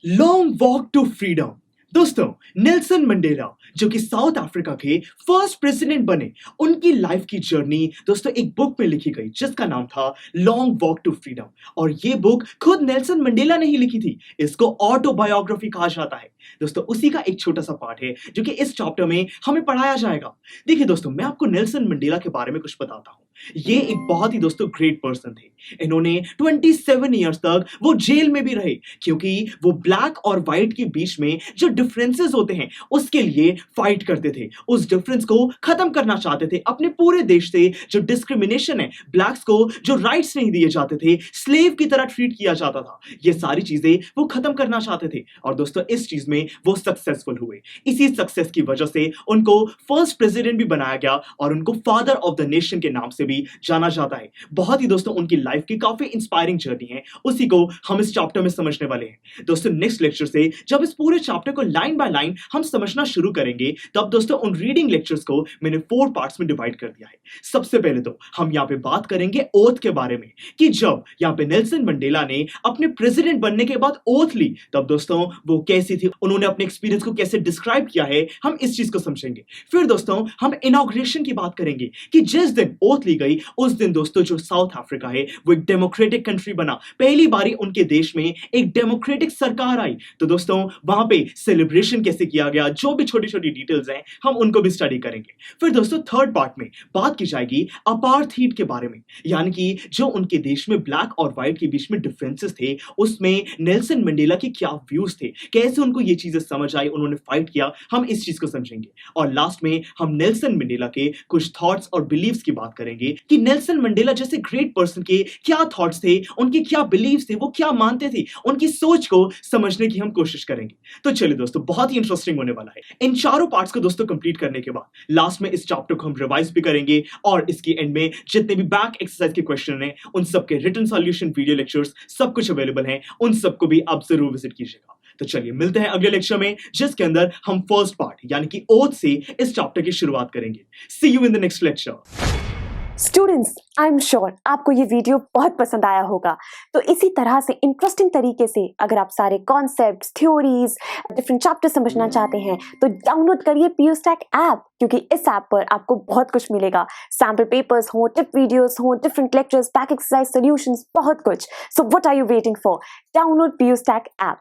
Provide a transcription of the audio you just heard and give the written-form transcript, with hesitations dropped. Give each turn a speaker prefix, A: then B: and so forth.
A: Long walk to freedom. दोस्तों, Nelson Mandela जो कि साउथ अफ्रीका के फर्स्ट प्रेसिडेंट बने, उनकी लाइफ की जर्नी दोस्तों एक बुक में लिखी गई जिसका नाम था लॉन्ग वॉक टू फ्रीडम। और ये बुक खुद नेल्सन मंडेला ने ही लिखी थी। इसको ऑटोबायोग्राफी कहा जाता है। दोस्तों, उसी का एक छोटा सा पार्ट है जो कि इस चैप्टर में हमें पढ़ाया जाएगा। देखिए दोस्तों, मैं आपको नेल्सन मंडेला के बारे में कुछ बताता हूँ। ये एक बहुत ही दोस्तों ग्रेट पर्सन थे। इन्होंने 27 ईयर्स तक वो जेल में भी रहे, क्योंकि वो ब्लैक और व्हाइट के बीच में जो डिफरेंसेस होते हैं उसके लिए फाइट करते थे। उस डिफरेंस को खत्म करना चाहते थे अपने पूरे देश से। जो डिस्क्रिमिनेशन है, ब्लैक्स को जो राइट्स नहीं दिए जाते थे, स्लेव की तरह ट्रीट किया जाता था, ये सारी चीजें वो खत्म करना चाहते थे। और दोस्तों, इस चीज में वो सक्सेसफुल हुए। इसी सक्सेस की वजह से उनको फर्स्ट प्रेसिडेंट भी बनाया गया और उनको फादर ऑफ द नेशन के नाम से भी जाना जाता है। बहुत ही दोस्तों उनकी लाइफ की काफी इंस्पायरिंग जर्नी है, उसी को हम इस चैप्टर में समझने वाले हैं। दोस्तों, नेक्स्ट लेक्चर से जब इस पूरे चैप्टर को लाइन बाय लाइन हम समझना शुरू करेंगे, तब दोस्तों उन रीडिंग लेक्चर्स को मैंने 4 पार्ट्स में डिवाइड कर दिया है। सबसे पहले तो हम यहाँ पे बात करेंगे ओथ के बारे में, कि जब यहाँ पे नेल्सन मंडेला ने अपने प्रेसिडेंट बनने के बाद ओथ ली, तब दोस्तों वो कैसी थी, उन्होंने अपने एक्सपीरियंस को कैसे डिस्क्राइब किया है, हम इस चीज को समझेंगे। फिर दोस्तों हम इनॉग्रेशन की बात करेंगे कि जिस दिन ओथ ली गई उस दिन दोस्तों जो साउथ अफ्रीका है वो एक डेमोक्रेटिक कंट्री बना। पहली बारी उनके देश में एक डेमोक्रेटिक सरकार आई। तो दोस्तों वहां पे सेलिब्रेशन कैसे किया गया, जो भी छोटी छोटी डिटेल्स हैं, हम उनको भी स्टडी करेंगे। फिर दोस्तों थर्ड पार्ट में बात की जाएगी अपार्थीड के बारे में, यानी कि जो उनके देश में ब्लैक और व्हाइट के बीच में डिफरेंसेस थे, उसमें नेल्सन मंडेला के क्या व्यूज थे, कैसे उनको ये चीजें समझ आई, उन्होंने फाइट किया, हम इस चीज को समझेंगे। और लास्ट में हम नेल्सन मंडेला के कुछ थॉट्स और बिलीव्स की बात करेंगे कि नेल्सन मंडेला जैसे ग्रेट पर्सन के क्या थॉट्स थे, उनके क्या बिलीव्स थे, वो क्या मानते थे, उनकी सोच को समझने की हम कोशिश करेंगे। तो चलिए दोस्तों, बहुत ही इंटरेस्टिंग होने वाला है। इन चारों पार्ट्स को दोस्तों कंप्लीट करने के बाद लास्ट में इस चैप्टर को हम रिवाइज भी करेंगे, और इसके एंड में जितने भी बैक एक्सरसाइज के क्वेश्चन हैं उन सबके रिटन सॉल्यूशन, वीडियो लेक्चर्स सब कुछ अवेलेबल हैं, उन सबको भी आप जरूर विजिट कीजिएगा। तो चलिए मिलते हैं अगले लेक्चर में, जिसके अंदर हम फर्स्ट पार्ट यानी कि ओथ से इस चैप्टर की शुरुआत करेंगे। See you in the next lecture.
B: Students, I am sure आपको ये वीडियो बहुत पसंद आया होगा। तो इसी तरह से इंटरेस्टिंग तरीके से अगर आप सारे कॉन्सेप्ट्स, थ्योरीज, डिफरेंट चैप्टर समझना चाहते हैं तो डाउनलोड करिए PUSTAC ऐप, क्योंकि इस ऐप पर आपको बहुत कुछ मिलेगा। सैम्पल पेपर्स हो, टिप वीडियोस हो, different lectures, back exercise solutions, बहुत कुछ। So what are you waiting for? Download PUSTAC app.